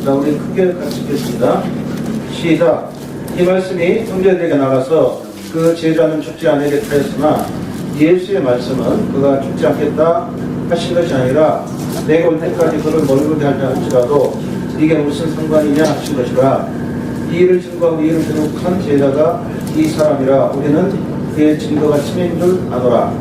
자, 우리 크게 같이 읽겠습니다. 시작. 이 말씀이 형제들에게 나가서 그 제자는 죽지 않으리라 했으나 예수의 말씀은 그가 죽지 않겠다 하신 것이 아니라 내가 올 때까지 그를 멀게 하지 않을지라도 이게 무슨 상관이냐 하신 것이라. 이 일을 증거하고 이 일을 기록한 제자가 이 사람이라. 우리는 그의 증거가 참인 줄 아노라.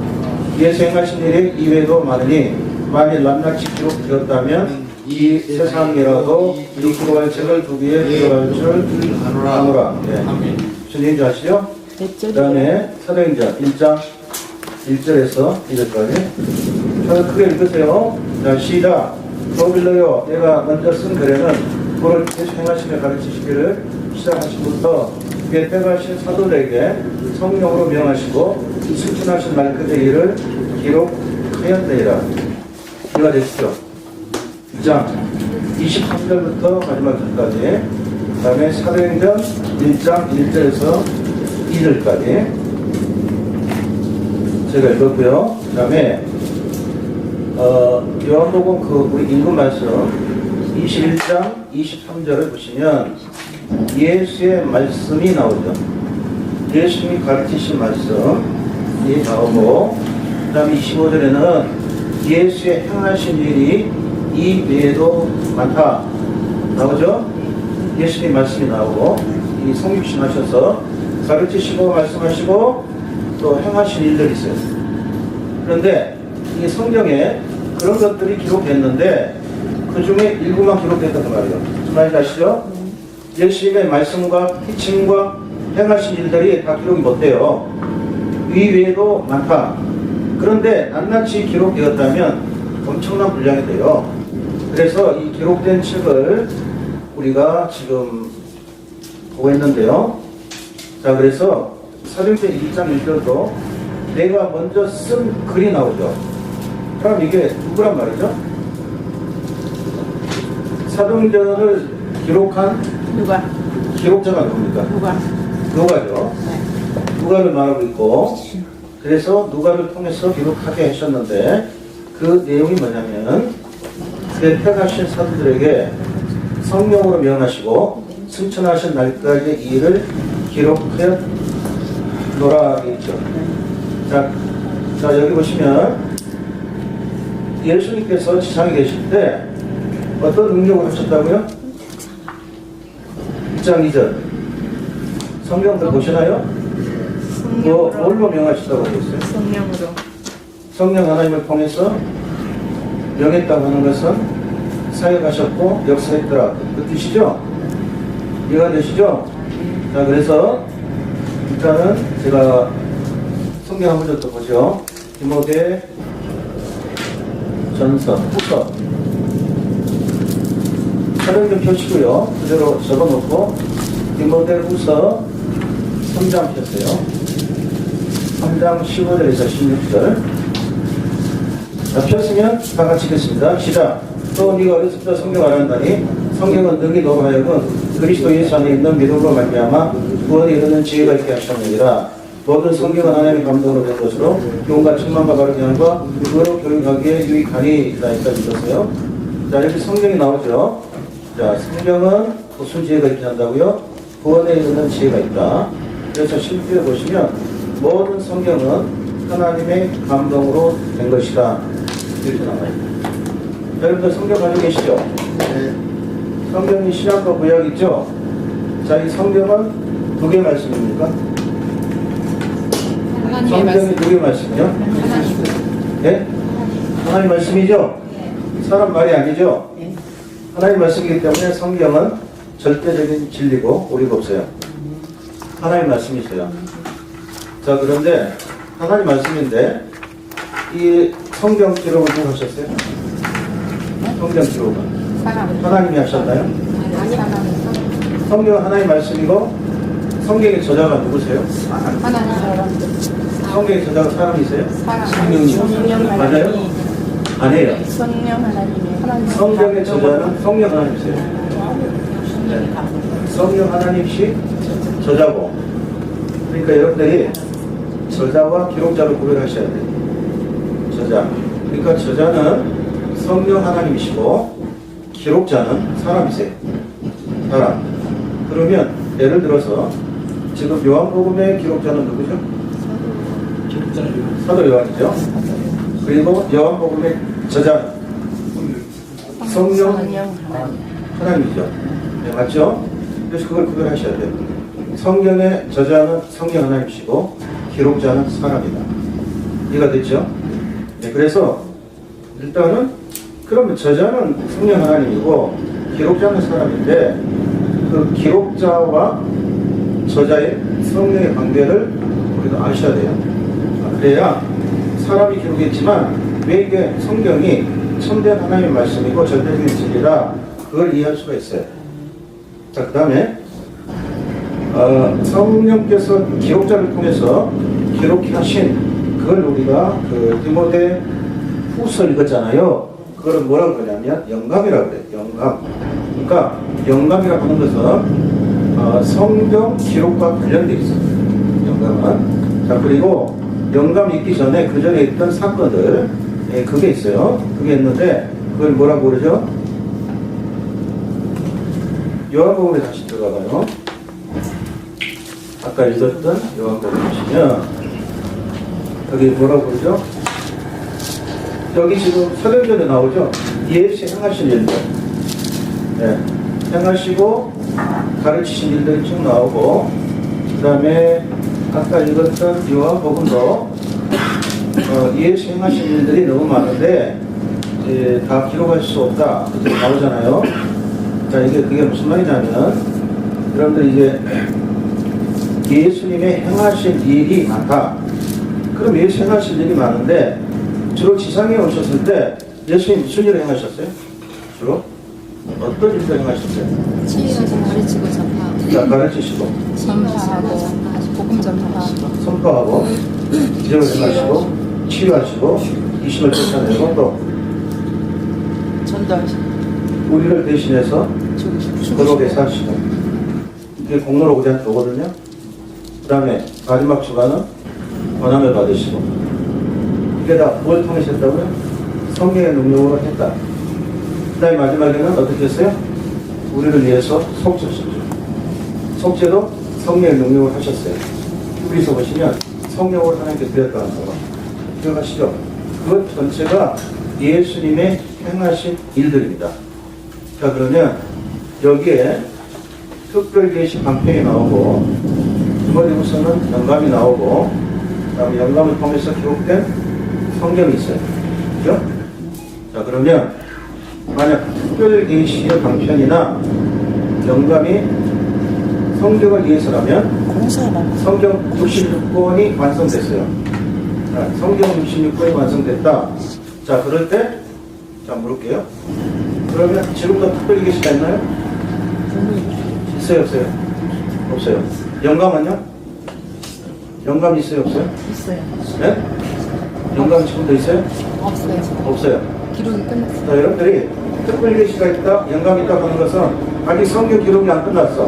예수 행하신 일이 이외에도 많으니 만일 낱낱이 기록되었다면 이 세상이라도 이 기록할 책을 두 개에 기록할 줄 아노라. 네. 무슨 줄 아시죠? 그 다음에 사도행전 1장 1절에서 2절까지. 저는 크게 읽으세요. 자, 시작. 도빌러여, 내가 먼저 쓴 글에는 그를 계속 행하시며 가르치시기를 시작하시부터 그의 택하신 사도들에게 성령으로 명하시고 승천하신 날까지 일을 기록하였느니라. 이해가 되시죠? 2장 23절부터 마지막 절까지. 그 다음에 사도행전 1장 1절에서 2절까지 제가 읽었고요. 그 다음에 요한복음 우리 읽은 말씀 21장 23절을 보시면 예수의 말씀이 나오죠. 예수님이 가르치신 말씀이 나오고, 그 다음에 25절에는 예수의 행하신 일이 이 외에도 많다 나오죠. 예수님 말씀이 나오고, 이 성육신 하셔서 가르치시고 말씀하시고 또 행하신 일들이 있어요. 그런데 이 성경에 그런 것들이 기록됐는데 그 중에 일부만 기록됐단 말이에요. 무슨 말인지 아시죠? 예수님의 말씀과 피칭과 행하신 일들이 다 기록이 못 돼요. 이외에도 많다. 그런데 낱낱이 기록되었다면 엄청난 분량이 돼요. 그래서 이 기록된 책을 우리가 지금 보고 있는데요. 자, 그래서 사도행전 1장 1절도 내가 먼저 쓴 글이 나오죠. 그럼 이게 누구란 말이죠? 사도행전을 기록한 누가? 기록자가 누굽니까? 누가죠. 네. 누가를 말하고 있고, 그래서 누가를 통해서 기록하게 하셨는데 그 내용이 뭐냐면 그의 택하신 사도들에게 성령으로 명하시고 승천하신 날까지 이 일을 기록하였노라 했죠. 자, 여기 보시면 예수님께서 지상에 계실 때 어떤 능력을 하셨다고요? 1장 2절 성경들 보시나요? 뭘로 명하시다고 했어요? 성령으로. 성령 하나님을 통해서 명했다고 하는 것은 사역하셨고 역사했더라 그 뜻이죠? 이해가 되시죠? 자, 그래서 일단은 제가 성경 한 문제 더 보죠. 디모데 전서 후서 촬영 좀 펴시고요. 그대로 적어놓고 디모데 후서 3장 폈어요. 3장 15절에서 16절. 자, 폈으면 다 같이 읽겠습니다. 시작. 또 네가 어렸을 때 성경 알았다니 성경은 능히 너로 하여금 그리스도 예수 안에 있는 믿음으로 말미암아 구원에 이르는 지혜가 있게 하셨느니라. 모든 성경은 하나님의 감동으로 된 것으로 교훈과 책망과 바르게 함과 의로 교육하기에 유익하니 라니까 읽었어요. 자, 이렇게 성경이 나오죠. 자, 성경은 무슨 지혜가 있게 한다고요? 구원에 이르는 지혜가 있다. 그래서 16절에 보시면 모든 성경은 하나님의 감동으로 된 것이다. 이렇게 나와요. 여러분들 성경 가지고 계시죠? 네. 성경이 신약과 구약 있죠? 자, 이 성경은 누구의 말씀입니까? 성경이 누구의 말씀이요? 하나님. 예? 하나님 말씀이죠? 사람 말이 아니죠? 하나님 말씀이기 때문에 성경은 절대적인 진리고 오류가 없어요. 하나님 말씀이세요. 자, 그런데 하나님 말씀인데 이 성경 기록을 누가 하셨어요? 성경 기록은 하나님이 하셨나요? 아니, 하나님. 성경은 하나님 말씀이고 성경의 저자가 누구세요? 하나님 사람. 성경의 저자가 사람이세요? 성령이요? 성령 맞아요? 아니에요. 성령 하나님이. 성경의 저자는 성령 하나님이세요. 네. 성령 하나님씩 저자고, 그러니까 여러분들이 저자와 기록자를 구별하셔야 돼요. 저자. 그러니까 저자는 성령 하나님이시고 기록자는 사람이세요. 사람. 그러면 예를 들어서 지금 요한복음의 기록자는 누구죠? 사도 요한이죠. 그리고 요한복음의 저자는 성령 하나님이죠. 네, 맞죠? 그래서 그걸 구별하셔야 돼요. 성경의 저자는 성령 하나님이시고 기록자는 사람이다. 이해가 됐죠? 네, 그래서 일단은 그러면 저자는 성령 하나님이고 기록자는 사람인데 그 기록자와 저자의 성령의 관계를 우리가 아셔야 돼요. 그래야 사람이 기록했지만 왜 이게 성경이 참된 하나님의 말씀이고 절대적인 진리라 그걸 이해할 수가 있어요. 자, 그 다음에 성령께서 기록자를 통해서 기록하신 그걸 우리가 그 디모데 후서 읽었잖아요. 그거를 뭐라고 그러냐면 영감이라고 그래요. 영감. 그러니까 영감이라고 하는 것은 성경 기록과 관련되어 있어요. 영감은. 자, 그리고 영감이 있기 전에 그 전에 있던 사건들 그게 있어요. 그게 있는데 그걸 뭐라고 그러죠? 요한복음에 다시 들어가봐요. 아까 읽었던 요한복음 보시면 여기 뭐라고 그러죠? 여기 지금 사도행전에 나오죠? 예수 행하신 일들. 네. 행하시고 가르치신 일들이 쭉 나오고 그 다음에 아까 읽었던 요한복음도 예수 행하신 일들이 너무 많은데 이제 다 기록할 수 없다 이렇게 나오잖아요. 자, 이게 그게 무슨 말이냐면 여러분들 이제 예수님의 행하신 일이 많다. 그럼 예수 행하신 일이 많은데 주로 지상에 오셨을 때 예수님 무슨 일을 행하셨어요? 주로? 어떤 일을 행하셨어요? 치유하고 가르치고 전파하고 자, 가르치시고 전파하고 복음 전파하고 선포하고 기적을 행하시고 치유하시고 귀신을 쫓아내고 또 전도하시고 우리를 대신해서 거룩에 사시고 이게 공로로 오거든요. 그 다음에 마지막 주간은 권함을 받으시고 이게 다 뭘 통해서 했다고요? 성령의 능력으로 했다. 그 다음에 마지막에는 어떻게 했어요? 우리를 위해서 속죄셨죠. 속죄도 성령의 능력을 하셨어요. 여기서 보시면 성령을 하나님께 드렸다는 거 기억하시죠? 그것 전체가 예수님의 행하신 일들입니다. 자, 그러면 여기에 특별계시 방편이 나오고 디모데후서는 영감이 나오고 그다음에 영감을 통해서 기록된 성경이 있어요. 그죠? 자, 그러면 만약 특별계시의 방편이나 영감이 성경을 위해서라면 성경 66권이 완성됐어요. 자, 성경 66권이 완성됐다. 자, 그럴 때 자, 물을게요. 그러면 지금도 특별히 계시가 있나요? 있어요, 없어요? 없어요. 영감은요? 영감 있어요, 없어요? 있어요. 네? 영감 지금도 있어요? 없어요. 없어요. 기록이 끝났어요. 자, 여러분들이 특별히 계시가 있다, 영감이 있다고 하는 것은 아직 성경 기록이 안 끝났어.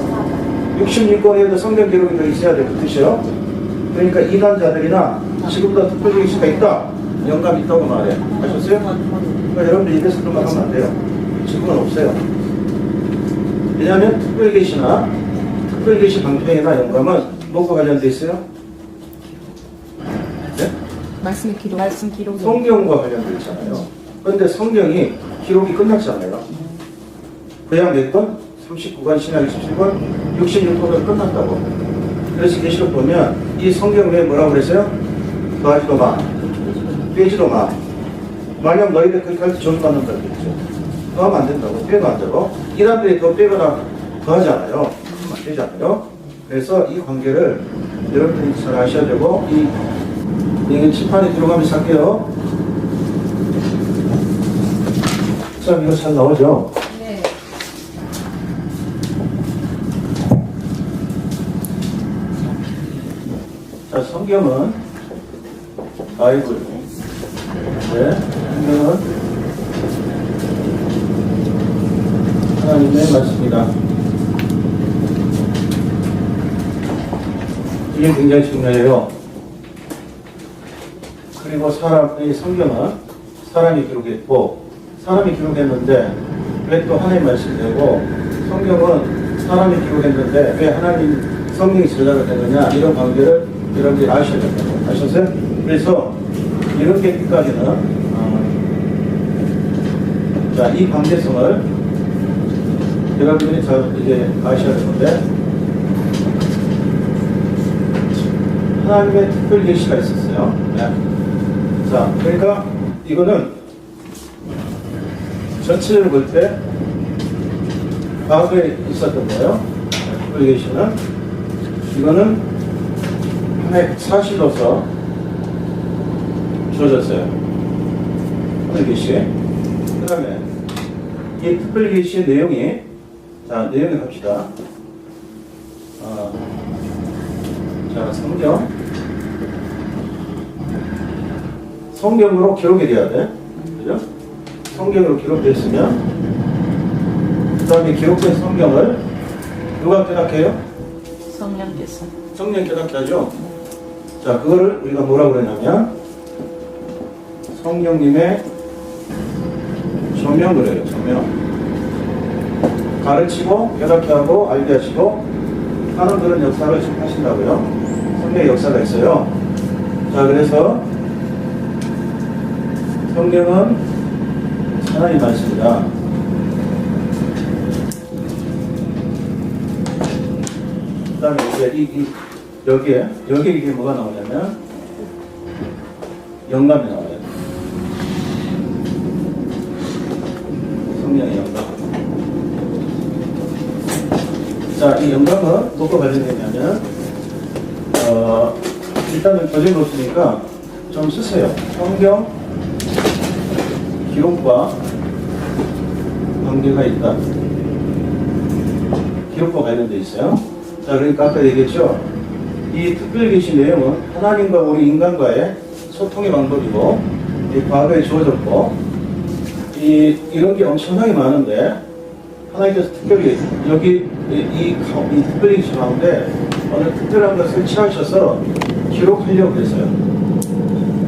66권에도 성경 기록이 더 있어야 될 뜻이요. 그러니까 이단자들이나 지금도 특별히 계시가 있다, 영감이 있다고 말해. 아셨어요? 그러니까 여러분들 입에서 그런 말 하면 안 돼요. 지금은 없어요. 왜냐하면 특별계시나 특별계시 방편이나 영감은 뭐가 관련돼 있어요? 네? 말씀 기록. 성경과 관련돼 있잖아요. 그런데 성경이 기록이 끝났잖아요. 구약 몇 권? 39권, 신약 27권, 66권은 끝났다고. 그래서 계시록 보면 이 성경 외에 뭐라고 그랬어요? 더하지도 마, 빼지도 마. 만약 너희들 그렇게 할 때 저주받는다 그랬죠. 더하면 안 된다고, 빼도 안 되고. 이단들이 더 빼거나 더하잖아요. 안 되잖아요. 그래서 이 관계를 여러분들이 잘 아셔야 되고, 이 칠판에 들어가면서 할게요. 참, 이거 잘 나오죠? 네. 자, 성경은 바이블. 네, 성경은 하나님의 말씀이다. 이게 굉장히 중요해요. 그리고 사람의 성경은 사람이 기록했고, 사람이 기록했는데 왜 또 하나님 말씀이 되고 성경은 사람이 기록했는데 왜 하나님 성경이 제자가 되느냐 이런 관계를 여러분들이 아셔야 된다고 아셨어요? 그래서 이렇게 끝까지는 자, 이 관계성을 여러분들이 잘 이제 아셔야 되는데 하나님의 특별 계시가 있었어요. 네. 자, 그러니까 이거는 전체를 볼 때 과거에 있었던 거예요. 특별 계시는 이거는 하나의 사실로서 주어졌어요. 특별 계시. 그 다음에 이 특별 계시의 내용이 자, 내용에 갑시다. 자, 성경으로 기록이 돼야 돼. 그죠? 성경으로 기록됐으면 그 다음에 기록된 성경을 누가 깨닫게 해요? 성령께서. 성령 깨닫게 하죠. 자, 그거를 우리가 뭐라고 그러냐면 성령님의 조명을 해요. 조명. 가르치고 깨닫게 하고 알게 하시고 하는 그런 역사를 지금 하신다고요. 성령의 역사가 있어요. 자, 그래서 성경은 하나님 말씀이다. 그 다음에 이제 여기에 이게 뭐가 나오냐면 영감이 나와요. 성령의 영감. 자, 이 영감은 뭐가 관련되냐면 일단은 교재로 쓰니까 좀 쓰세요. 성경 기록과 관계가 있다. 기록과 관련돼 있어요. 자, 그러니까 아까 얘기했죠. 이 특별 계시 내용은 하나님과 우리 인간과의 소통의 방법이고 과거에 주어졌고 이런 게 엄청나게 많은데 하나님께서 특별히 여기 이 특별 계시 가운데 어느 특별한 것을 취하셔서 기록하려고 했어요.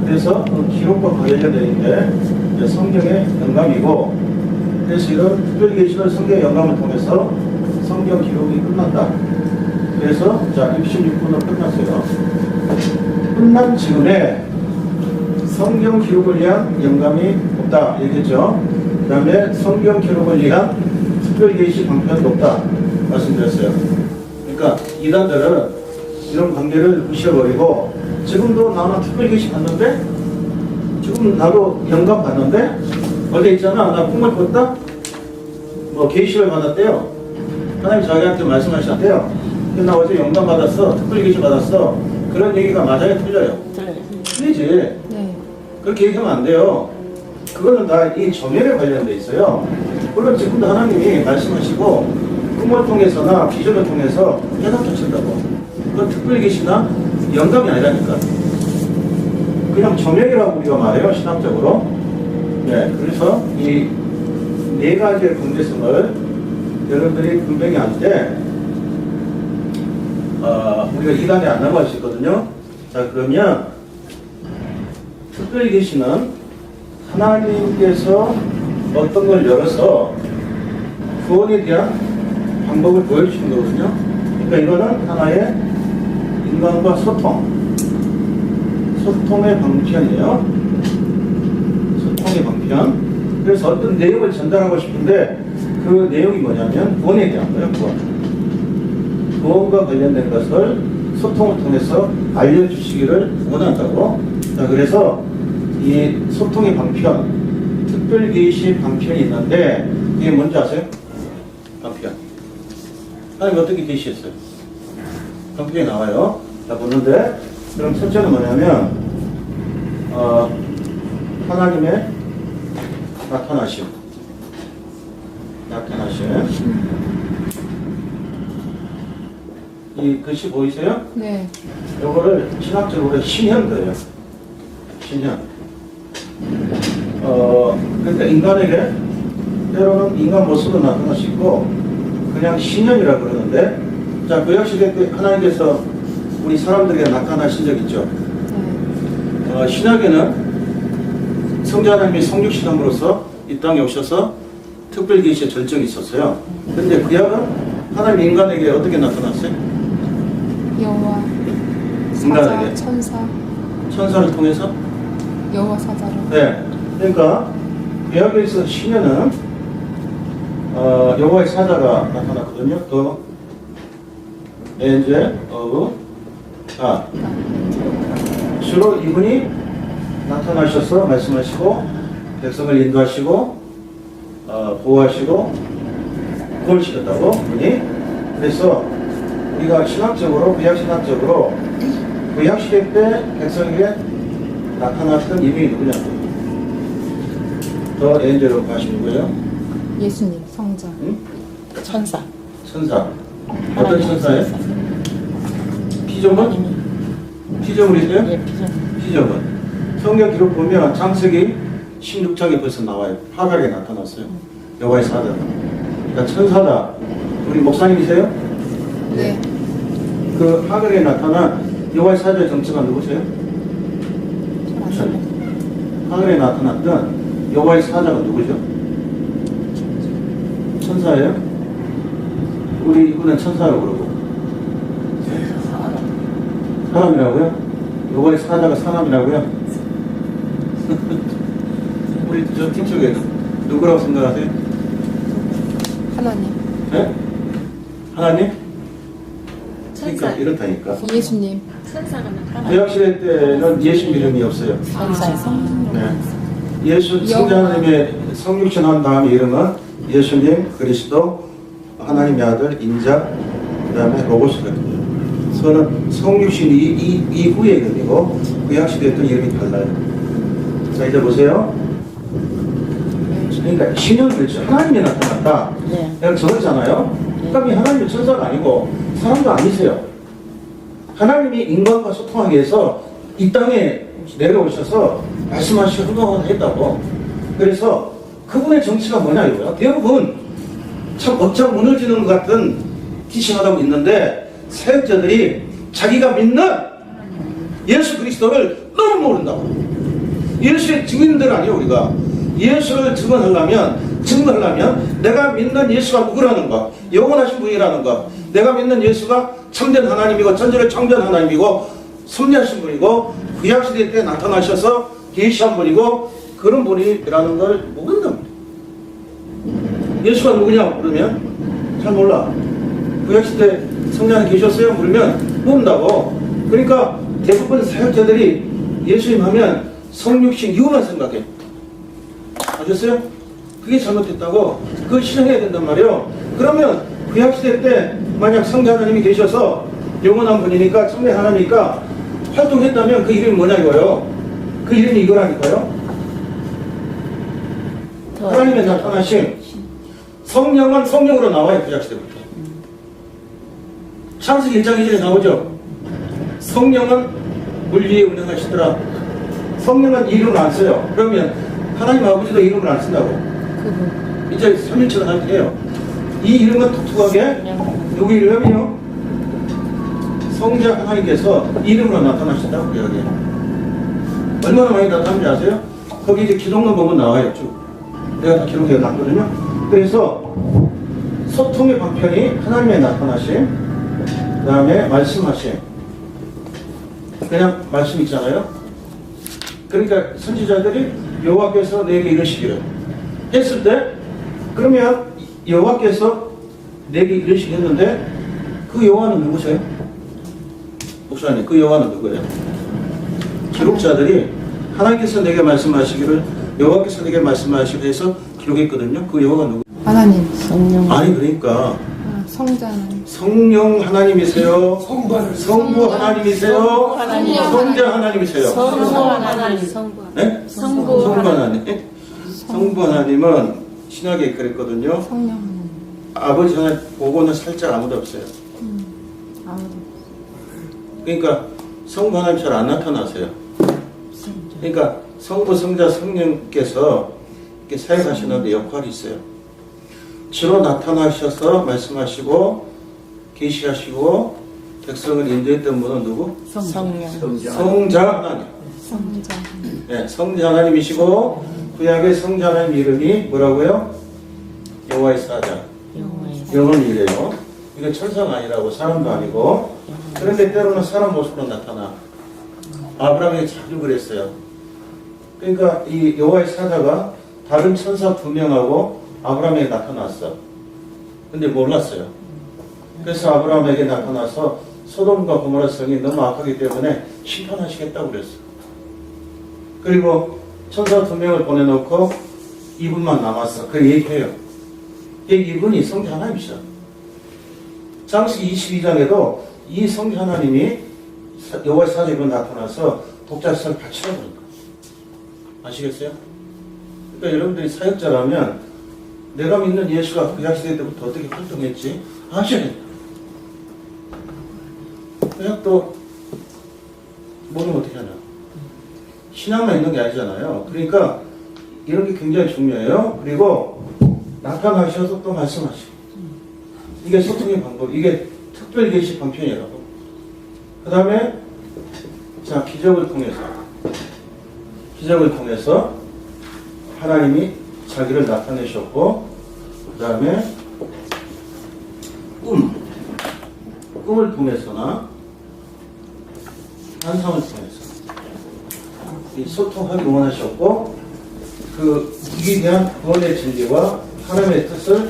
그래서 그 기록과 관련된 게 성경의 영감이고 그래서 이런 특별 계시를 성경의 영감을 통해서 성경 기록이 끝났다. 그래서 자 66분으로 끝났어요. 끝난 지금에 성경 기록을 위한 영감이 없다 얘기했죠. 그 다음에 성경 기록을 위한 특별 계시 방편도 없다 말씀드렸어요. 그러니까 이단들은 이런 관계를 무시해버리고 지금도 나는 특별 계시 받는데 지금 나도 영감 받는데 어제 있잖아 나 꿈을 꿨다 뭐 계시를 받았대요. 하나님 자기한테 말씀하셨대요. 근데 나 어제 영감 받았어 특별 계시 받았어 그런 얘기가 맞아요 틀려요? 틀리지. 네. 그렇게 얘기하면 안 돼요. 그거는 다 이 조명에 관련돼 있어요. 물론 지금도 하나님이 말씀하시고 꿈을 통해서나 비전을 통해서 깨닫게 하신다고. 그건 특별 계시나 영감이 아니라니까. 그냥 조명이라고 우리가 말해요 신학적으로. 네, 그래서 이 네 가지의 관계성을 여러분들이 분명히 알 때 우리가 이단에 안 넘어갈 수 있거든요. 자, 그러면 특별 계시는 하나님께서 어떤 걸 열어서 구원에 대한 방법을 보여주신 거거든요. 그러니까 이거는 하나의 인간과 소통의 방편이에요. 소통의 방편. 그래서 어떤 내용을 전달하고 싶은데 그 내용이 뭐냐면 구원에 대한 거예요. 구원과 관련된 것을 소통을 통해서 알려주시기를 원한다고. 자, 그래서 이 소통의 방편, 특별 계시 방편이 있는데 이게 뭔지 아세요? 방편. 하나님 어떻게 계시했어요? 방편이 나와요. 자, 보는데 그럼 첫째는 뭐냐면 하나님의 나타나심. 이 글씨 보이세요? 네. 요거를 신학적으로 신현도예요. 신현. 그러니까 인간에게 때로는 인간 모습으로 나타날 수 있고 그냥 신현이라고 그러는데 자, 구약시대 때 하나님께서 우리 사람들에게 나타나신 적 있죠. 네. 신약에는 성자 하나님이 성육신함으로써 이 땅에 오셔서 특별 계시의 절정이 있었어요. 근데 구약은 하나님 인간에게 어떻게 나타났어요? 여호와 인간에게. 사자 천사 천사를 통해서? 여호와 사자로. 네. 그러니까 구약에서 시녀는 여호와의 사자가 나타났거든요. 더 angel of God. 주로 이분이 나타나셔서 말씀하시고 백성을 인도하시고 보호하시고 구원시켰다고 이분이. 그래서 우리가 신학적으로 구약 신학적으로 구약 시대 때 백성에게 나타났던 이분이 누구냐고. 더 엔젤로 가시는 거예요? 예수님 성자. 응? 천사. 천사. 어떤 천사예요? 피조물? 피조물이세요? 예, 피조. 피조물. 성경 기록 보면 창세기 16장에 벌써 나와요. 하갈에 나타났어요. 여호와의 사자. 그러니까 천사다. 우리 목사님이세요? 네. 그 하갈에 나타난 여호와의 사자의 정체가 누구세요? 하갈에 나타났던 여호와의 사자가 누구죠? 천사예요? 우리 이분은 천사라고 그러고. 사람이라고요? 여호와의 사자가 사람이라고요? 우리 저 팀쪽에 누구라고 생각하세요? 하나님. 네? 하나님? 그러니까 천사. 이렇다니까. 예수님. 천사가 나타나. 구약시대 때는 예수 이름이 없어요. 천사. 네. 예수 성자 하나님의 성육신 한 다음에 이름은 예수님, 그리스도, 하나님의 아들, 인자, 그 다음에 로고스거든요. 그거는 성육신 이후의 이름이고 구약시대 때 이름이 달라요. 자, 이제 보세요. 그러니까 신형이 그렇죠. 하나님이 나타났다. 네. 내가 적었잖아요. 그럼 이 하나님은 천사가 아니고 사람도 아니세요. 하나님이 인간과 소통하기 위해서 이 땅에 내려오셔서 말씀하시고 행동을 했다고. 그래서 그분의 정치가 뭐냐 이거야. 대부분 참 억장 무너지는 것 같은 티칭하다고 있는데 사역자들이 자기가 믿는 예수 그리스도를 너무 모른다고. 예수의 증인들 아니에요 우리가. 예수를 증거하려면 내가 믿는 예수가 누구라는 거, 영원하신 분이라는 거, 내가 믿는 예수가 참된 하나님이고 전절의 창조한 하나님이고 섭리하신 분이고 구약시대 때 나타나셔서 계시한 분이고 그런 분이라는 걸 모른다. 예수가 누구냐 그러면 잘 몰라. 구약시대 성령 안에 계셨어요? 물으면 모른다고. 그러니까 대부분 사역자들이 예수님 하면 성육신 이후만 생각해. 아셨어요? 그게 잘못됐다고. 그걸 실행해야 된단 말이에요. 그러면 구약시대 때 만약 성자 하나님이 계셔서 영원한 분이니까 참된 하나님이니까 활동했다면 그 이름이 뭐냐 이거예요. 그 이름이 이거라니까요. 하나님의 나타나신 성령은 성령으로 나와요. 구약시대부터. 창세기 1장 2절에 나오죠. 성령은 물 위에 운행하시더라. 성령은 이름을 안 써요. 그러면 하나님 아버지도 이름을 안 쓴다고. 그분. 이제 3일처럼 하게 해요. 이 이름은 독특하게 누구 이름이요? 성자 하나님께서 이름으로 나타나신다고 여기. 얼마나 많이 나타나는지 아세요? 거기 이제 기록론 보면 나와요. 쭉. 내가 다 기록해 놨거든요. 그래서 소통의 방편이 하나님의 나타나심, 그 다음에 말씀하심. 그냥 말씀 있잖아요. 그러니까 선지자들이 여호와께서 내게 이르시기를 했을 때 그러면 여호와께서 내게 이르시기 했는데 그 여호와는 누구세요? 목사님, 그 여호와는 누구예요? 기록자들이 하나님께서 내게 말씀하시기를 여호와께서 내게 말씀하시기를 해서 기록했거든요. 그 여호와가 누구? 하나님. 성령. 아니 그러니까 성자 하나님. 성령 하나님이세요? 성부 하나님이세요? 하나님. 성자 하나님이세요? 성부 하나님. 성부. 네? 성부 하나님. 성부 하나님은 신약에 그랬거든요. 성령 하나님. 아버지 하나님 보고는 살짝 아무도 없어요. 아무도. 그러니까 성부 하나님 잘 안 나타나세요. 그러니까 성부, 성자, 성령께서 이렇게 사역하시는 역할이 있어요. 주로 나타나셔서 말씀하시고 계시하시고 백성을 인도했던 분은 누구? 성령. 성자 하나님. 성자. 네, 성자 하나님이시고 구약의 성자 하나님 이름이 뭐라고요? 여호와의 사자. 영화의 영은 이래요. 이게 천사가 아니라고, 사람도 아니고. 그런데 때로는 사람 모습으로 나타나. 아브라함에게 자주 그랬어요. 그러니까 이 여호와의 사자가 다른 천사 2명하고 아브라함에게 나타났어. 근데 몰랐어요. 그래서 아브라함에게 나타나서 소돔과 고모라 성이 너무 악하기 때문에 심판하시겠다고 그랬어. 그리고 천사 2명을 보내놓고 이분만 남았어. 그 얘기해요. 이분이 성자 하나님이시다. 창세기 22장에도 이 성자 하나님이 여호와의 사자로 나타나서 독자성을 바치라고 그러는 거예요. 아시겠어요? 그러니까 여러분들이 사역자라면 내가 믿는 예수가 구약시대 때부터 어떻게 활동했지? 아셔야 된다. 그냥 또 모르면 어떻게 하나? 신앙만 있는 게 아니잖아요. 그러니까 이런 게 굉장히 중요해요. 그리고 나타나셔서 또 말씀하시고. 이게 소통의 방법. 이게 특별계시 방편이라고. 그 다음에 자, 기적을 통해서 하나님이 자기를 나타내셨고, 그 다음에 꿈을 통해서나 환상을 통해서 이 소통하기 원하셨고, 그 위대한 구원의 진리와 하나님의 뜻을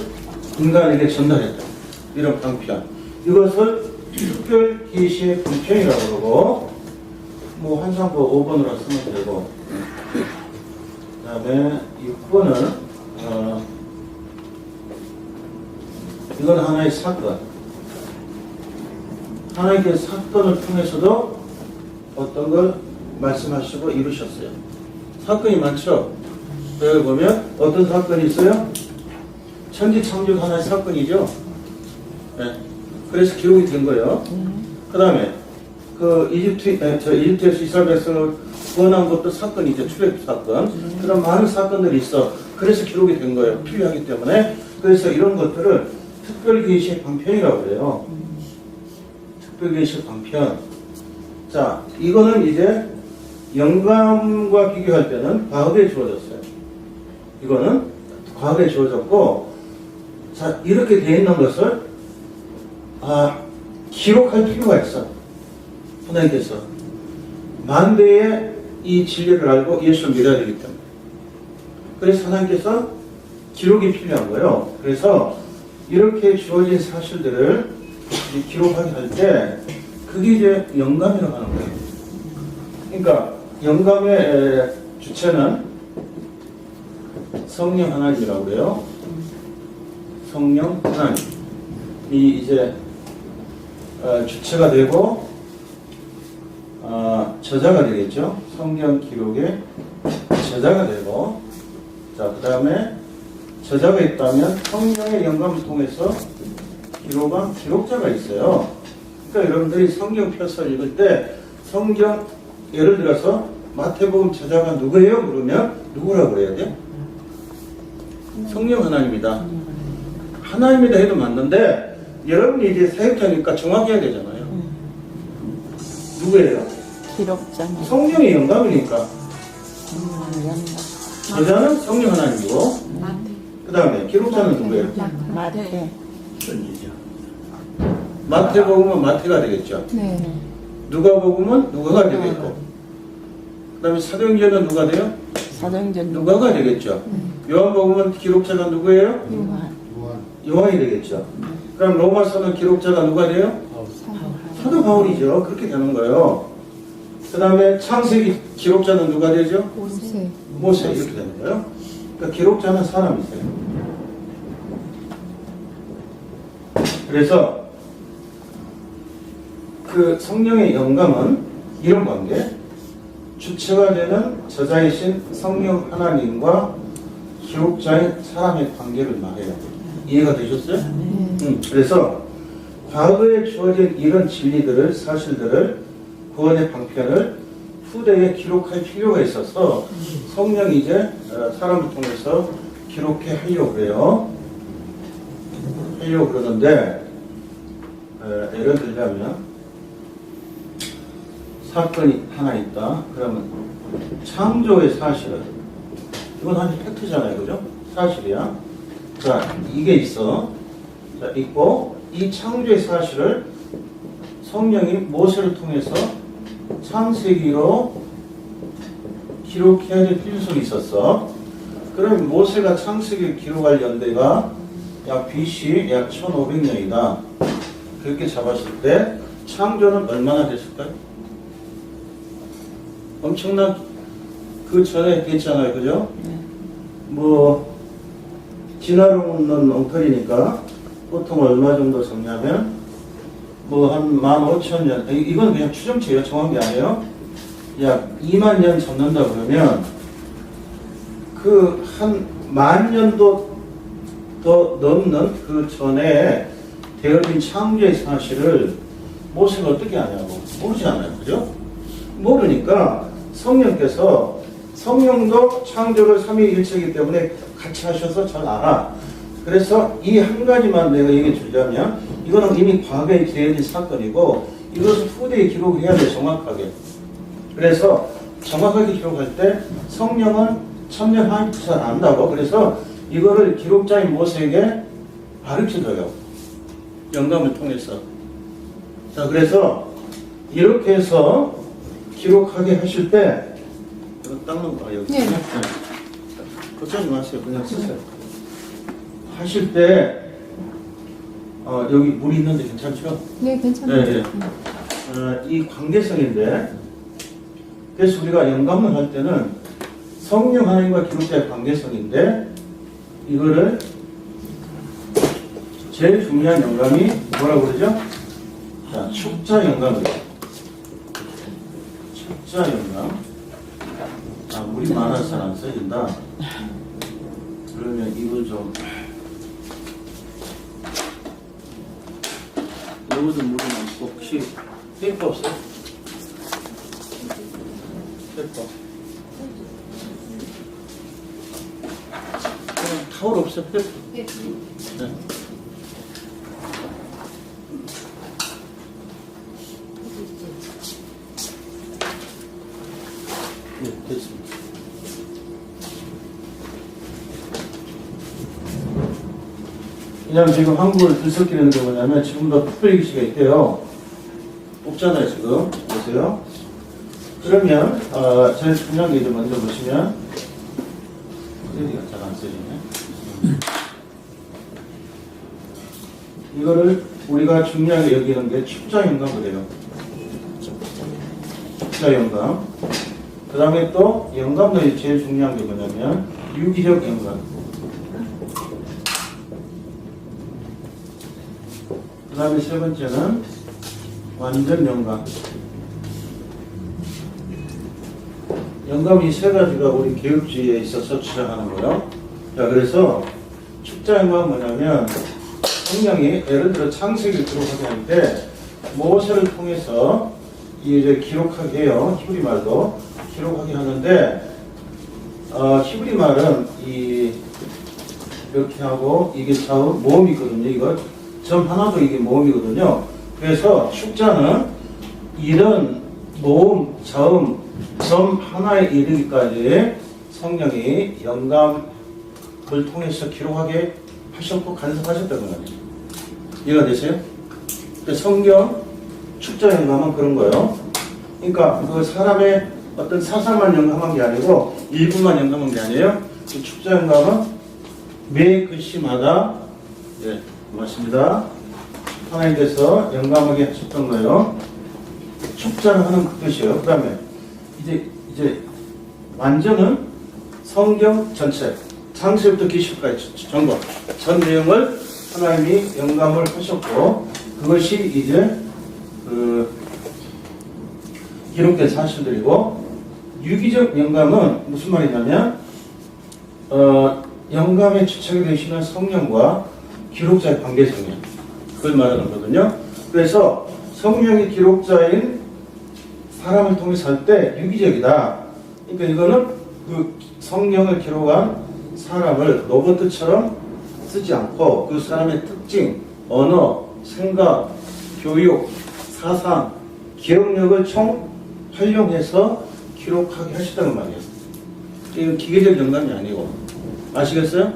인간에게 전달했다. 이런 방편. 이것을 특별 계시의 방편이라고 그러고, 뭐 환상부 5번으로 쓰면 되고, 그 다음에 6번은 이건 하나의 사건. 하나님께서 사건을 통해서도 어떤 걸 말씀하시고 이루셨어요. 사건이 많죠. 여기 보면 어떤 사건이 있어요? 천지 창조 하나의 사건이죠. 네. 그래서 기록이 된 거예요. 그 다음에 그 이집트에서 이스라엘 백성을 구원한 것도 사건이죠. 출애굽 사건. 그런 많은 사건들이 있어. 그래서 기록이 된 거예요. 필요하기 때문에. 그래서 이런 것들을 특별계시의 방편이라고 그래요. 특별계시의 방편. 자, 이거는 이제 영감과 비교할 때는 과거에 주어졌어요. 이거는 과거에 주어졌고, 자, 이렇게 되어 있는 것을 기록할 필요가 있어. 하나님께서 만대의 이 진리를 알고 예수를 믿어야 되기 때문에. 그래서 하나님께서 기록이 필요한 거예요. 그래서 이렇게 주어진 사실들을 기록하게 할 때 그게 이제 영감이라고 하는 거예요. 그러니까 영감의 주체는 성령 하나님이라고 그래요. 성령 하나님이 이제 주체가 되고 저자가 되겠죠. 성경 기록의 저자가 되고, 자, 그 다음에 저자가 있다면 성령의 영감을 통해서 기록한 기록자가 있어요. 그러니까 여러분들이 성경 펴서 읽을 때 성경 예를 들어서 마태복음 저자가 누구예요? 그러면 누구라고 그래야 돼? 성령 하나님이다. 하나님이다 해도 맞는데 여러분이 이제 사역자니까 정확히 해야 되잖아요. 누구예요? 기록자는 성령의 영감이니까. 영감. 저자는 성령 하나님이고, 그 다음에 기록자는 누구예요? 마태. 마태복음은 마태가 되겠죠. 네. 누가복음은 누가가 되겠고, 그 다음에 사도행전은 누가 돼요? 사도행전 누가가 되겠죠. 요한복음은 기록자가 누구예요? 요한. 요한이 되겠죠. 그럼 로마서는 기록자가 누가 돼요? 사도 바울이죠. 그렇게 되는 거예요. 그 다음에 창세기 기록자는 누가 되죠? 모세. 모세. 이렇게 되는 거예요. 그러니까 기록자는 사람이세요. 그래서 그 성령의 영감은 이런 관계, 주체가 되는 저자이신 성령 하나님과 기록자인 사람의 관계를 말해요. 이해가 되셨어요? 그래서 과거에 주어진 이런 진리들을, 사실들을, 구원의 방편을 후대에 기록할 필요가 있어서 성령이 이제 사람을 통해서 기록해 하려고 해요. 하려고 그러는데, 예를 들자면 사건이 하나 있다. 그러면 창조의 사실은, 이건 한 팩트잖아요. 그죠? 사실이야. 자, 이게 있어. 자, 있고, 이 창조의 사실을 성령이 모세를 통해서 창세기로 기록해야 될 필요성이 있었어. 그럼 모세가 창세기를 기록할 연대가 약 BC 약 1500년이다. 그렇게 잡았을 때 창조는 얼마나 됐을까요? 엄청난 그 전에 됐잖아요, 그죠? 뭐 진화로 묻는 엉터리니까 보통 얼마 정도 썼냐면 뭐 한 15,000년, 이건 그냥 추정치예요, 정한 게 아니에요. 약 2만 년 잡는다 그러면 그 한 10,000년도 더 넘는 그 전에 되어진 창조의 사실을 모세가 어떻게 아냐고 모르지 않아요, 그죠? 모르니까 성령께서 성령도 창조를 삼위일체이기 때문에 같이 하셔서 잘 알아. 그래서 이 한 가지만 내가 얘기해 주자면 이거는 이미 과거에 되어진 사건이고 이것을 후대에 기록해야 돼, 정확하게. 그래서 정확하게 기록할 때 성령은 천년 하나님 잘 안다고. 그래서 이거를 기록자인 모세에게 가르쳐줘요, 영감을 통해서. 자, 그래서 이렇게 해서 기록하게 하실 때 이거 닦는 거 여기. 네. 걱정하지 마세요, 그냥 쓰세요. 하실 때 여기 물이 있는데 괜찮죠? 네, 괜찮아요. 네, 이 관계성인데, 그래서 우리가 영감을 할 때는 성령 하나님과 기록자의 관계성인데, 이거를 제일 중요한 영감이 뭐라고 그러죠? 자, 축자 영감이에요. 축자 영감. 아, 물이 많아서 안 써진다. 그러면 이거 좀, 여기도 물이 많고, 혹시 페이퍼 없어요? 페이퍼. 그냥 타올 없어요? 페이퍼. 네. 네. 네, 됐습니다. 왜냐면 지금 한국을 들썩이는 게 뭐냐면 지금도 특별 기시가 있대요. 뽑잖아요, 지금. 보세요. 그러면, 제일 중요한 게 이제 먼저 보시면, 크레디가 잘 안 써지네. 이거를 우리가 중요하게 여기는 게 축자 영감 그래요. 축자 영감. 그 다음에 또 영감도 제일 중요한 게 뭐냐면 유기적 영감. 그 다음에 세 번째는 완전 영감. 영감이 세 가지가 우리 교육지에 있어서 주장하는 거예요. 자, 그래서 축자 영감은 뭐냐면 성령이 예를 들어 창세기를 기록하게 할 때 모세를 통해서 이제 기록하게 해요. 히브리 말도 기록하게 하는데, 히브리 말은 이렇게 하고 이게 자음 모음이거든요. 이거 점 하나도 이게 모음이거든요. 그래서 축자는 이런 모음, 자음, 점 하나에 이르기까지 성령이 영감을 통해서 기록하게 하셨고 간섭하셨다는 거예요. 이해가 되세요? 성경 축자 영감은 그런 거예요. 그러니까 그 사람의 어떤 사상만 영감한 게 아니고 일부만 영감한 게 아니에요. 그 축자 영감은 매 글씨마다, 네, 고맙습니다, 하나님께서 영감하게 하셨던 거예요. 축자를 하는 그 뜻이에요. 그 다음에 이제 완전은 성경 전체, 창세부터 계시록까지 전 내용을 하나님이 영감을 하셨고, 그것이 이제 기록된 사실들이고, 유기적 영감은 무슨 말이냐면 영감의 주체가 되시는 성령과 기록자의 관계성이에요. 그걸 말하는 거거든요. 그래서 성령이 기록자인 사람을 통해서 할 때 유기적이다. 그러니까 이거는 그 성령을 기록한 사람을 로봇처럼 쓰지 않고 그 사람의 특징, 언어, 생각, 교육, 사상, 기억력을 총 활용해서 기록하게 하시다는 말이에요. 이건 기계적 영감이 아니고, 아시겠어요?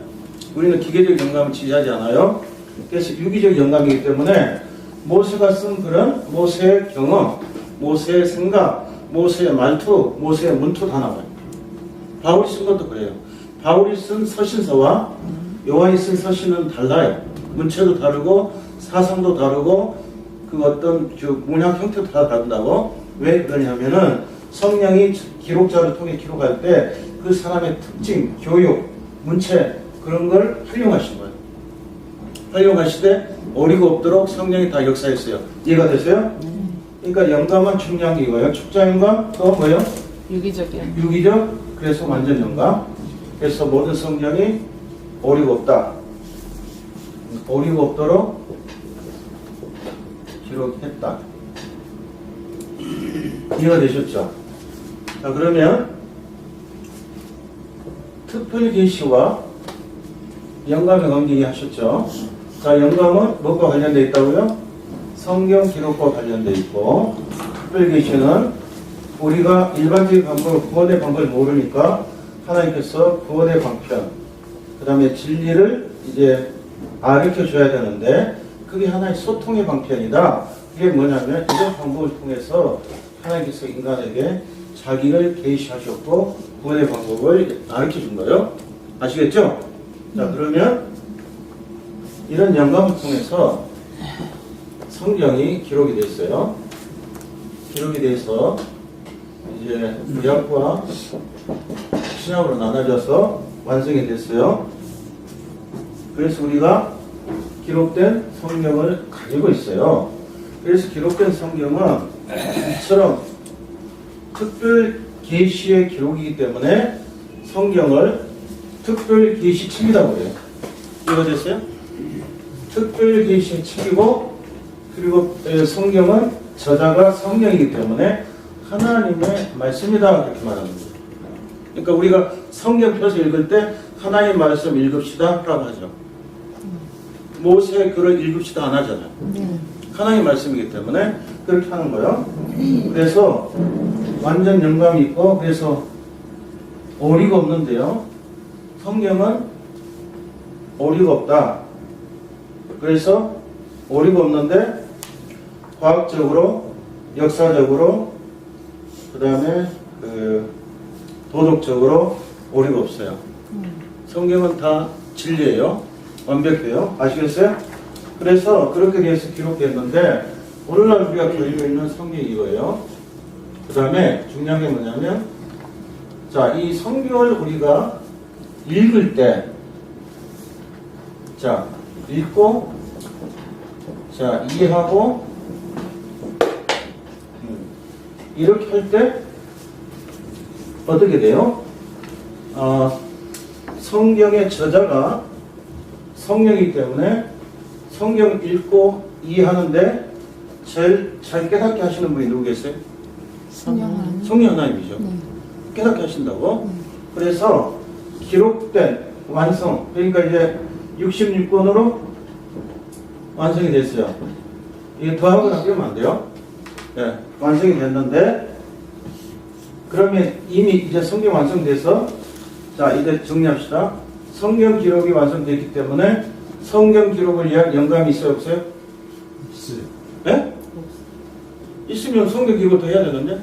우리는 기계적 영감을 지지하지 않아요. 그래서 유기적 영감이기 때문에 모세가 쓴 글은 모세의 경험, 모세의 생각, 모세의 말투, 모세의 문투 다 나와요. 바울이 쓴 것도 그래요. 바울이 쓴 서신서와 요한이 쓴 서신은 달라요. 문체도 다르고 사상도 다르고 그 어떤 문학 형태도 다 다른다고. 왜 그러냐면은 성령이 기록자를 통해 기록할 때 그 사람의 특징, 교육, 문체 그런 걸 활용하신 거예요. 활용하시되 어리고 없도록 성령이 다 역사했어요. 이해가 되세요? 그러니까 영감은 중요한 게 이거예요. 축자 영감 또 뭐예요? 유기적이요. 유기적, 그래서 완전 영감. 그래서 모든 성경이 어리고 없다. 어리고 없도록 기록했다. 이해가 되셨죠? 자, 그러면 특별 계시와 영감의 관계 하셨죠? 자, 영감은 무엇과 관련되어 있다고요? 성경 기록과 관련되어 있고, 특별 계시는 우리가 일반적인 방법을, 구원의 방법을 모르니까 하나님께서 구원의 방편, 그 다음에 진리를 이제 가르쳐 줘야 되는데, 그게 하나의 소통의 방편이다. 그게 뭐냐면 이런 방법을 통해서 하나님께서 인간에게 자기를 계시하셨고 구원의 방법을 가르쳐 준 거예요. 아시겠죠? 자, 그러면 이런 영감을 통해서 성경이 기록이 됐어요. 기록이 돼서 이제 구약과 신약으로 나눠져서 완성이 됐어요. 그래서 우리가 기록된 성경을 가지고 있어요. 그래서 기록된 성경은 이처럼 특별 계시의 기록이기 때문에 성경을 특별 계시책이라고 해요. 이해됐어요? 특별 계시의 책이고, 그리고 성경은 저자가 성령이기 때문에 하나님의 말씀이다, 그렇게 말하는 거예요. 그러니까 우리가 성경 펴서 읽을 때 하나님의 말씀 읽읍시다 라고 하죠. 모세의 글을 읽읍시다 안 하잖아요. 하나님의 말씀이기 때문에 그렇게 하는 거예요. 그래서 완전 영감이 있고, 그래서 어리가 없는데요. 성경은 어리가 없다. 그래서 어리가 없는데 과학적으로, 역사적으로, 그 다음에 도덕적으로 어리가 없어요. 성경은 다 진리예요. 완벽해요. 아시겠어요? 그래서 그렇게 돼서 기록됐는데 오늘날 우리가 가지고 있는 성경이 이거예요. 그 다음에 중요한 게 뭐냐면, 자, 이 성경을 우리가 읽을 때, 자, 읽고, 자, 이해하고, 이렇게 할 때 어떻게 돼요? 성경의 저자가 성령이기 때문에 성경 읽고 이해하는데 제일 잘 깨닫게 하시는 분이 누구 계세요? 성령 하나님. 성령 하나님이죠. 네. 깨닫게 하신다고. 그래서 기록된 완성, 그러니까 이제 66권으로 완성이 됐어요. 이게 더하거나 빼면 안 돼요. 네, 완성이 됐는데, 그러면 이미 이제 성경 완성돼서, 자, 이제 정리합시다. 성경 기록이 완성됐기 때문에 성경 기록을 위한 영감이 있어요, 없어요? 있어요. 네? 있으면 성경 기록도 해야 되는데?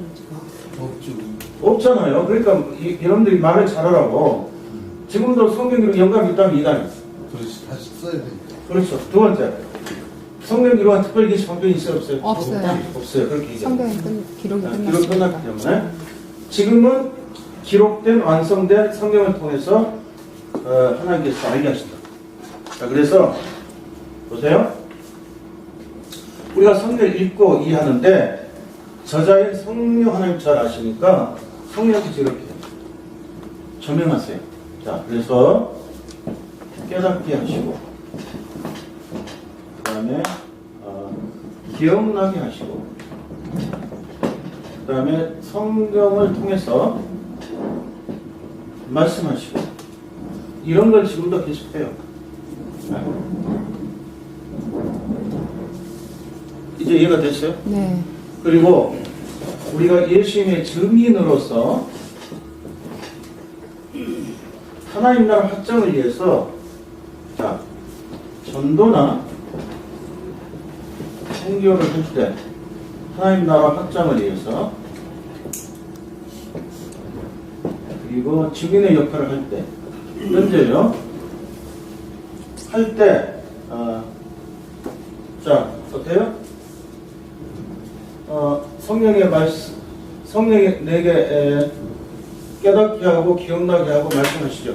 없죠. 없잖아요. 그러니까 여러분들이 말을 잘하라고. 지금도 성경 기록 영감이 있다면 이단이. 그렇지. 다시 써야 되니까. 그렇죠. 두 번째. 성경 기록한 특별 계시 방편이 있어요, 없어요? 없어요. 없어요. 그렇게 얘기해요. 성경이 기록이 기록 끝났기 끝났습니다. 때문에 지금은 기록된 완성된 성경을 통해서 하나님께서 알게 하신다. 자, 그래서 보세요. 우리가 성경을 읽고 이해하는데 저자인 성령 하나님 잘 아시니까 성령께서 이렇게 조명하세요. 자, 그래서 깨닫게 하시고, 그 다음에 기억나게 하시고, 그 다음에 성경을 통해서 말씀하시고, 이런 걸 지금도 계속해요. 이제 이해가 됐어요? 네. 그리고 우리가 예수님의 증인으로서 하나님 나라 확장을 위해서 전도나 선교를 할 때 하나님 나라 확장을 위해서 그리고 증인의 역할을 할 때 현재요 할 때 자 어때요? 성령의 말씀 성령이 내게 깨닫게 하고 기억나게 하고 말씀하시죠.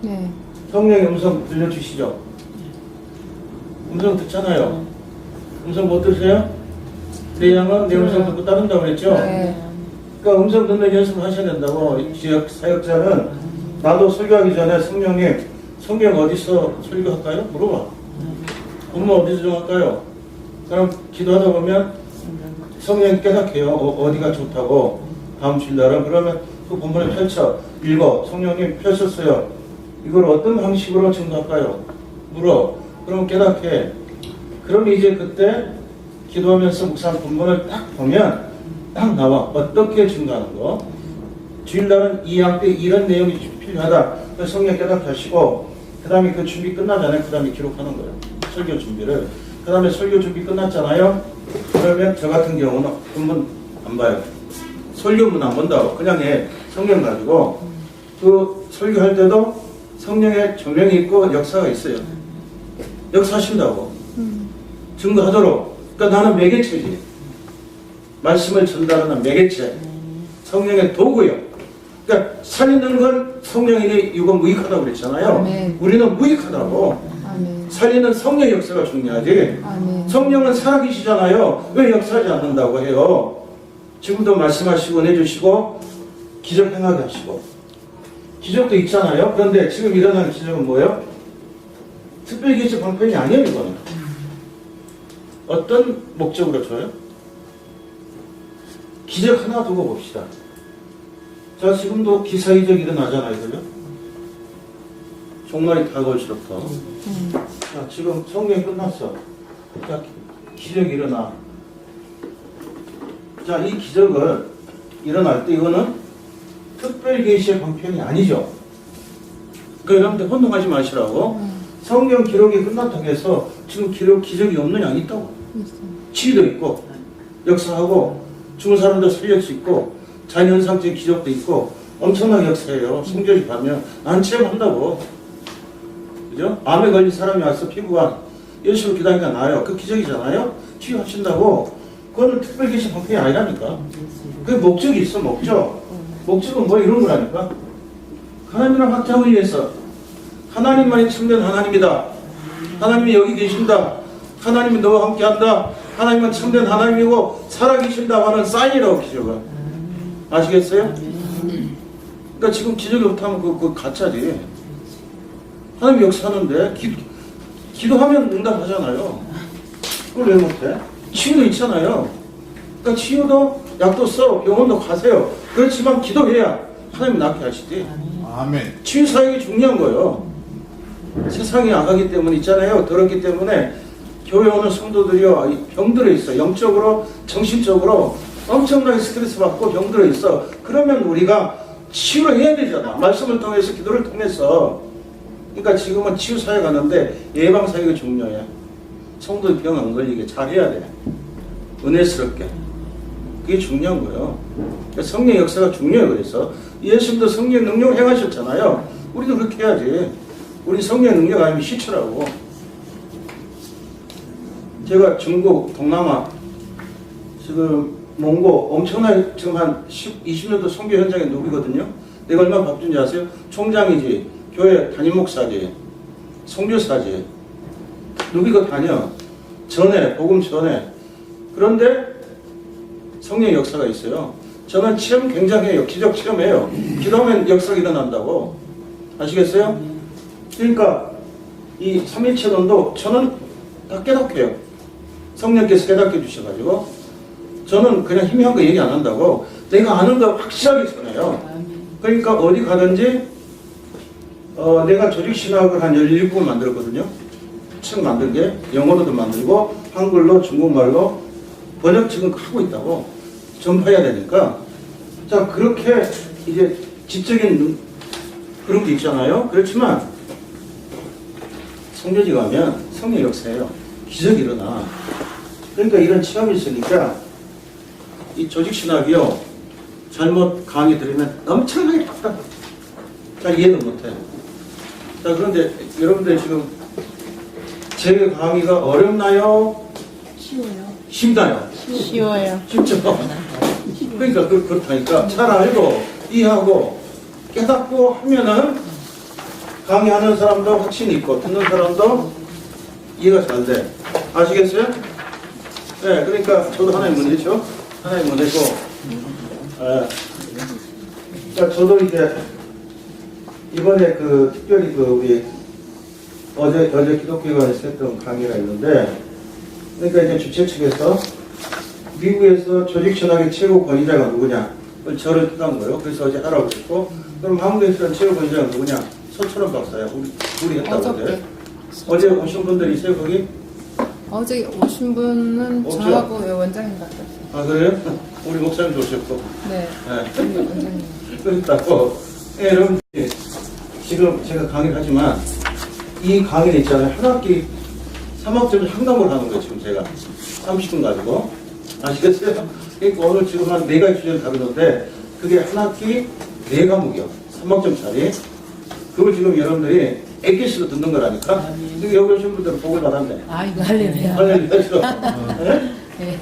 네. 성령의 음성 들려주시죠. 음성 듣잖아요. 음성 못 들으세요? 내 양은 내 음성 듣고 따른다고 그랬죠? 네. 그러니까 음성 듣는 연습을 하셔야 된다고. 지역 사역자는 나도 설교하기 전에 성령님 성경 어디서 설교할까요? 물어봐. 본문 어디서 좀 할까요? 그럼 기도하다 보면 성령이 깨닫게 해요. 어디가 좋다고. 다음 주일날은 그러면 그 본문을 펼쳐 읽어. 성령님 펴셨어요. 이걸 어떤 방식으로 증거할까요? 물어. 그럼 깨닫게 해. 그럼 이제 그때 기도하면서 묵상 본문을 딱 보면 딱 나와. 어떻게 증거하는 거. 주일날은 이 양 때 이런 내용이 필요하다. 그래서 성령 깨닫게 하시고 그 다음에 그 준비 끝나잖아요. 그 다음에 기록하는 거예요. 설교 준비를. 그 다음에 설교 준비 끝났잖아요. 그러면 저 같은 경우는 본문 안 봐요. 설교문 안 본다고. 그냥 해. 성경 가지고 그 설교할 때도 성령의 조명이 있고 역사가 있어요. 역사하신다고. 증거하도록. 그러니까 나는 매개체지. 말씀을 전달하는 매개체. 성령의 도구요. 그러니까 살리는 건 성령이니 이거 무익하다고 그랬잖아요. 아멘. 우리는 무익하다고. 아멘. 살리는 성령의 역사가 중요하지. 아멘. 성령은 살아계시잖아요. 왜 역사하지 않는다고 해요? 지금도 말씀하시고 내주시고 기적 행하게 하시고 기적도 있잖아요. 그런데 지금 일어나는 기적은 뭐예요? 특별기적 방편이 아니에요. 이거는 어떤 목적으로 줘요? 기적 하나 두고 봅시다. 자, 지금도 기사이적 일어나잖아요. 그죠? 종말이 다가올수록더. 자, 지금 성경이 끝났어. 자, 기적이 일어나. 자, 이 기적을 일어날 때 이거는 특별계시의 방편이 아니죠. 그러니까 여러분들 혼동하지 마시라고. 성경 기록이 끝났다고 해서 지금 기적이 없는 양이 있다고. 치유도 있고 역사하고 죽은 사람도 살릴 수 있고 자연현상적인 기적도 있고 엄청난 역사예요. 성경이 가면 난 체험한다고. 그죠? 암에 걸린 사람이 와서 피부가 예수를 기다리니까 나아요. 그 기적이잖아요. 치유하신다고. 그거는 특별계시 방편이 아니라니까. 그게 목적이 있어. 목적은 뭐 이런 거라니까. 하나님이랑 확장을 위해서 하나님만이 참된 하나님이다. 하나님이 여기 계신다. 하나님이 너와 함께한다. 하나님은 참된 하나님이고 살아계신다 하는 사인이라고 기적은. 아시겠어요? 그러니까 지금 기적이 없다면 그거 가짜지. 하나님 역사하는데 기도하면 응답하잖아요. 그걸 왜 못해? 치유도 있잖아요. 그러니까 치유도 약도 써 병원도 가세요. 그렇지만 기도해야 하나님이 낫게 하시지. 아멘. 치유 사역이 중요한 거예요. 세상이 악하기 때문에 있잖아요. 더럽기 때문에 교회 오는 성도들이요 병들어 있어. 영적으로 정신적으로 엄청나게 스트레스 받고 병들어 있어. 그러면 우리가 치유를 해야 되잖아. 말씀을 통해서 기도를 통해서. 그러니까 지금은 치유 사역 하는데 예방 사역이 중요해. 성도의 병 안 걸리게 잘해야 돼. 은혜스럽게. 그게 중요한 거예요. 그러니까 성령 역사가 중요해요. 그래서 예수님도 성령 능력을 행하셨잖아요. 우리도 그렇게 해야지. 우리 성령 능력 아니면 시초라고. 제가 중국, 동남아, 지금 몽고 엄청나게 지금 한 20년도 선교 현장에 누비거든요. 내가 얼마나 바쁜지 아세요? 총장이지, 교회 담임 목사지, 선교사지. 누비고 다녀. 전에, 복음 전에. 그런데 성령 역사가 있어요. 저는 체험 굉장해요. 기적 체험해요. 기도하면 역사가 일어난다고. 아시겠어요? 그러니까 이 삼일체론도 저는 다 깨닫게 해요. 성령께서 깨닫게 해주셔가지고 저는 그냥 희미한 거 얘기 안 한다고. 내가 아는 거 확실하게 전해요. 그러니까 어디 가든지 내가 조직신학을 한 17권 만들었거든요. 책 만든 게 영어로도 만들고 한글로 중국말로 번역 지금 하고 있다고. 전파해야 되니까. 자, 그렇게 이제 지적인 그런 게 있잖아요. 그렇지만 성교지 가면 성령 역사예요. 기적이 일어나. 그러니까 이런 체험이 있으니까 이 조직신학이요, 잘못 강의 들으면 엄청나게 답답해. 잘 이해는 못해요. 자, 그런데 여러분들 지금 제 강의가 어렵나요? 쉬워요. 쉽나요? 쉬워요. 쉽죠? 그러니까 그렇다니까 잘 알고 이해하고 깨닫고 하면은 강의하는 사람도 확신이 있고 듣는 사람도 이해가 잘 돼. 아시겠어요? 네, 그러니까 저도 하나의 문제죠. 하나의 문제고. 자, 저도 이제 이번에 특별히 우리 어제 기독교관에서 했던 강의가 있는데, 그러니까 이제 주최 측에서 미국에서 조직신학의 최고 권위자가 누구냐? 저를 택한 거예요. 그래서 어제 하라고 했고, 그럼 한국에서 최고 권위자가 누구냐? 서철원 박사야. 우리 했다고 그래. 어제 오신 분들 있어요, 거기? 어제 오신 분은 없죠? 저하고 원장님 같았어요. 아, 그래요? 우리 목사님도 오셨고. 네. 네. 우리 원장님. 그렇다고. 예, 여러분, 지금 제가 강의를 하지만, 이 강의는 있잖아요. 한 학기 3학점을 상담을 하는 거예요, 지금 제가. 30분 가지고. 아시겠어요? 그러니까 오늘 지금 한 4가지 주제를 다루는데, 그게 한 학기 4과목이요. 3학점짜리. 그걸 지금 여러분들이 액기스로 듣는 거라니까. 그러니까 여기 오신 분들은 복을 받았네. 아, 이거 할래요. 할렐루야죠. 네.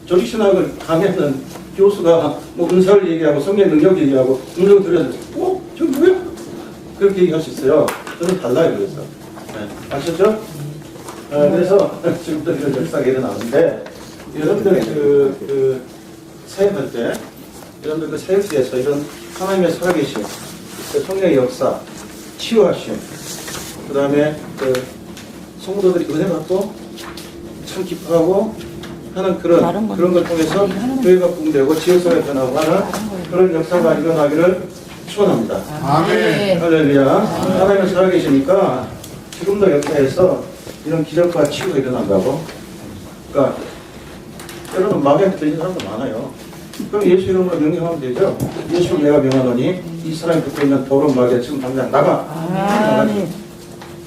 조직신학을 가면은 교수가 뭐 은사를 얘기하고 성령 능력 얘기하고 능력 들여서 저 뭐야? 그렇게 얘기할 수 있어요. 저는 달라요, 그래서. 네. 아셨죠? 그래서 지금부터 이런 역사가 일어나는데, 여러분들 사역할 때, 여러분들 사역지에서 이런 하나님의 살아계심, 성령의 역사, 치유하심, 그 다음에 성도들이 은혜 받고 참 기뻐하고 하는 그런 걸 통해서 교회가 부흥되고 지역사회가 변하고 하는 그런 역사가 일어나기를 축원합니다. 아멘. 할렐루야. 하나님은 살아계시니까 지금도 역사에서 이런 기적과 치유가 일어난다고. 그러니까 여러분 마귀한테 들리는 사람도 많아요. 그럼 예수 이름으로 명령하면 되죠. 예수를 내가 명하노니 이 사람이 붙어 있는 더러운 마귀야 지금 당장 나가. 나가지.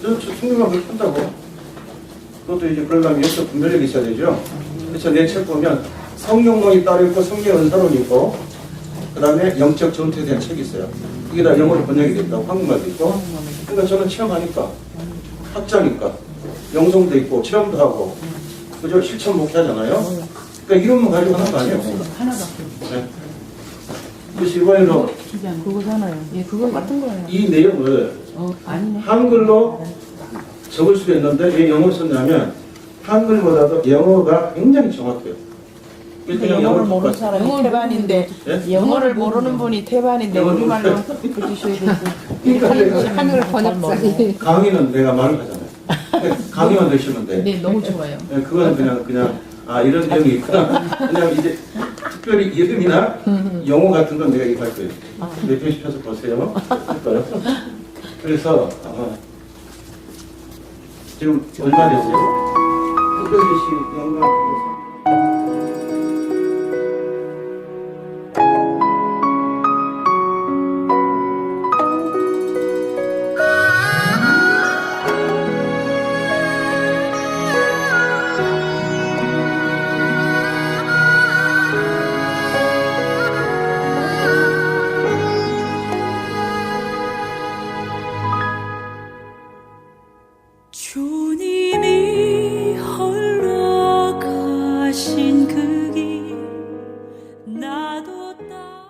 저 성경만 그렇게 한다고. 그것도 이제 그러려면 역사 분별력이 있어야 되죠. 그래서 내 책 보면 성령론이 따로 있고 성령 은사론이 있고 그 다음에 영적 전투에 대한 책이 있어요. 이게 다 영어로 번역이 됐다고 한국말도 있고. 그러니까 저는 체험하니까 학자니까 영성도 있고 체험도 하고 그죠? 실천 목회하잖아요. 그러니까 이런만 가지고 하는 거 아니에요. 네. 그래서 이번에도 그거잖아요. 예, 그거 같은 거예요. 이 내용을 아니네. 한글로 적을 수도 있는데 왜 영어를 썼냐면 한글보다도 영어가 굉장히 정확해요. 근데 영어를 모르는 사람이 영어를 태반인데 예? 영어를 모르는 분이 태반인데 영어를 우리말로 모르는 해주셔야 되고 그러니까 내가 하늘 번역자니. 강의는 내가 말을 하잖아요. 강의만 드시면 돼. 네, 너무 좋아요. 네, 그거는 그냥 이런 내용이 있구나. 그냥 이제 특별히 이름이나 용어 같은 건 내가 얘기할 거예요. 몇 편씩 펴서 보세요. 할까요? 그래서 지금 얼마 됐어요? 특별히 시 영광 주님이 홀로 가신 그 길 나도 따